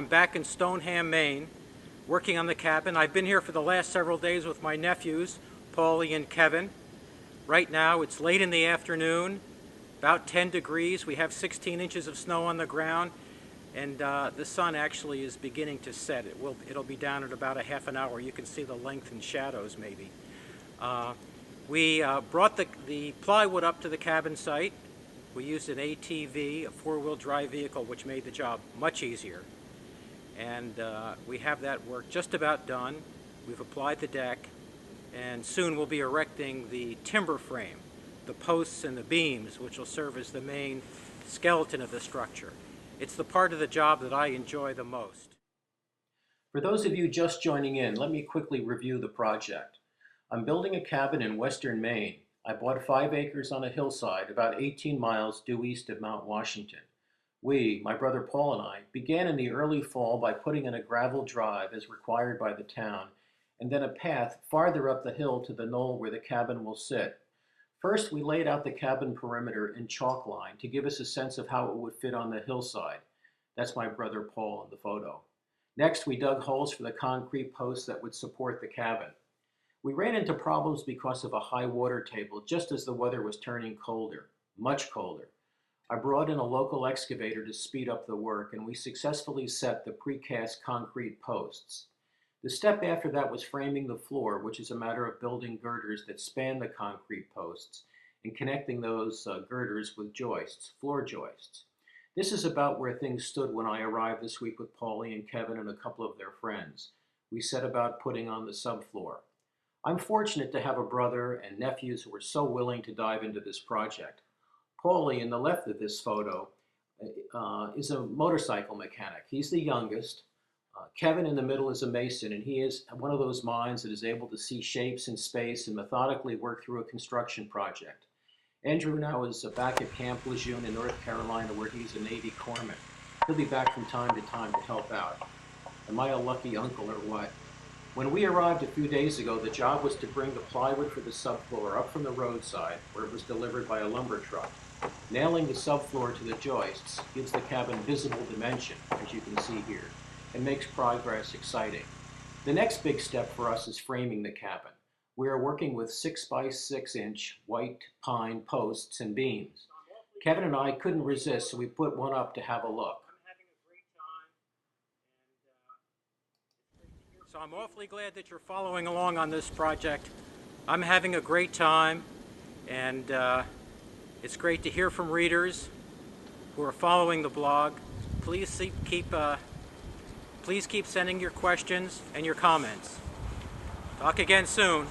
I'm back in Stoneham, Maine, working on the cabin. I've been here for the last several days with my nephews, Paulie and Kevin. Right now it's late in the afternoon, about 10 degrees. We have 16 inches of snow on the ground, and the sun actually is beginning to set. It'll be down in about a half an hour. You can see the lengthened shadows maybe. We brought the plywood up to the cabin site. We used an ATV, a four-wheel drive vehicle, which made the job much easier. And we have that work just about done. We've applied the deck, and soon we'll be erecting the timber frame, the posts and the beams, which will serve as the main skeleton of the structure. It's the part of the job that I enjoy the most. For those of you just joining in, let me quickly review the project. I'm building a cabin in western Maine. I bought 5 acres on a hillside about 18 miles due east of Mount Washington. We, my brother Paul and I, began in the early fall by putting in a gravel drive as required by the town, and then a path farther up the hill to the knoll where the cabin will sit. First, we laid out the cabin perimeter in chalk line to give us a sense of how it would fit on the hillside. That's my brother Paul in the photo. Next, we dug holes for the concrete posts that would support the cabin. We ran into problems because of a high water table just as the weather was turning colder, much colder. I brought in a local excavator to speed up the work, and we successfully set the precast concrete posts. The step after that was framing the floor, which is a matter of building girders that span the concrete posts and connecting those girders with joists, floor joists. This is about where things stood when I arrived this week with Paulie and Kevin and a couple of their friends. We set about putting on the subfloor. I'm fortunate to have a brother and nephews who are so willing to dive into this project. Paulie, in the left of this photo, is a motorcycle mechanic. He's the youngest. Kevin in the middle is a mason, and he is one of those minds that is able to see shapes in space and methodically work through a construction project. Andrew now is back at Camp Lejeune in North Carolina, where he's a Navy corpsman. He'll be back from time to time to help out. Am I a lucky uncle or what? When we arrived a few days ago, the job was to bring the plywood for the subfloor up from the roadside, where it was delivered by a lumber truck. Nailing the subfloor to the joists gives the cabin visible dimension, as you can see here, and makes progress exciting. The next big step for us is framing the cabin. We are working with 6 by 6 inch white pine posts and beams. Kevin and I couldn't resist, so we put one up to have a look. So I'm awfully glad that you're following along on this project. I'm having a great time, and it's great to hear from readers who are following the blog. Please keep sending your questions and your comments. Talk again soon.